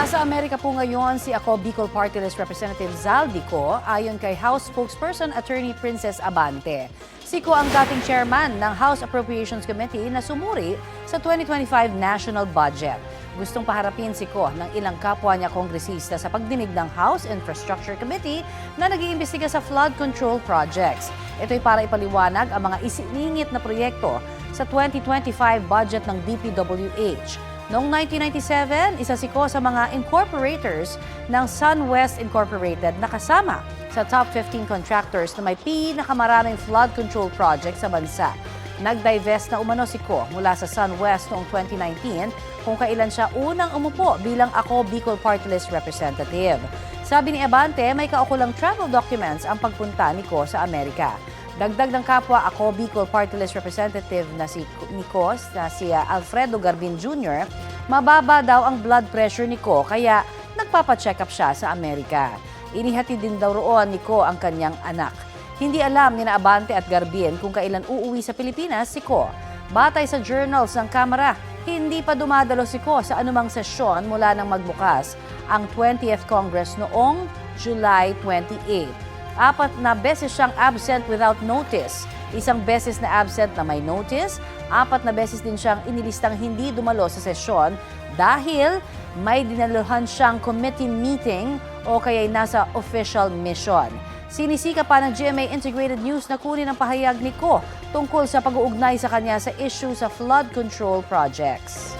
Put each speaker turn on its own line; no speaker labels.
Nasa Amerika po ngayon si Ako Bicol Party List Representative Zaldico ayon kay House Spokesperson Attorney Princess Abante. Siko ang dating chairman ng House Appropriations Committee na sumuri sa 2025 national budget. Gustong paharapin si Ko ng ilang kapwa niya kongresista sa pagdinig ng House Infrastructure Committee na nag-iimbestiga sa flood control projects. Ito'y para ipaliwanag ang mga isiningit na proyekto sa 2025 budget ng DPWH. Noong 1997, isa si Ko sa mga incorporators ng SunWest Incorporated na kasama sa top 15 contractors na may pinakamaraming flood control project sa bansa. Nag-divest na umano si Ko mula sa SunWest noong 2019 kung kailan siya unang umupo bilang Ako Bicol Party List Representative. Sabi ni Abante, may kaukulang travel documents ang pagpunta ni Ko sa Amerika. Dagdag ng kapwa Ako Bicol Party List Representative na si Nikos, na si Alfredo Garbin Jr., mababa daw ang blood pressure ni Ko kaya nagpapacheck up siya sa Amerika. Inihati din daw roon ni Ko ang kanyang anak. Hindi alam ni Abante at Garbin kung kailan uuwi sa Pilipinas si Ko. Batay sa journals ng Kamara, hindi pa dumadalo si Ko sa anumang sesyon mula nang magbukas ang 20th Congress noong July 28. 4 na beses siyang absent without notice. 1 beses na absent na may notice. 4 na beses din siyang inilistang hindi dumalo sa sesyon dahil may dinaluhan siyang committee meeting o kaya'y nasa official mission. Sinisika pa ng GMA Integrated News na kunin ang pahayag ni Ko tungkol sa pag-uugnay sa kanya sa issue sa flood control projects.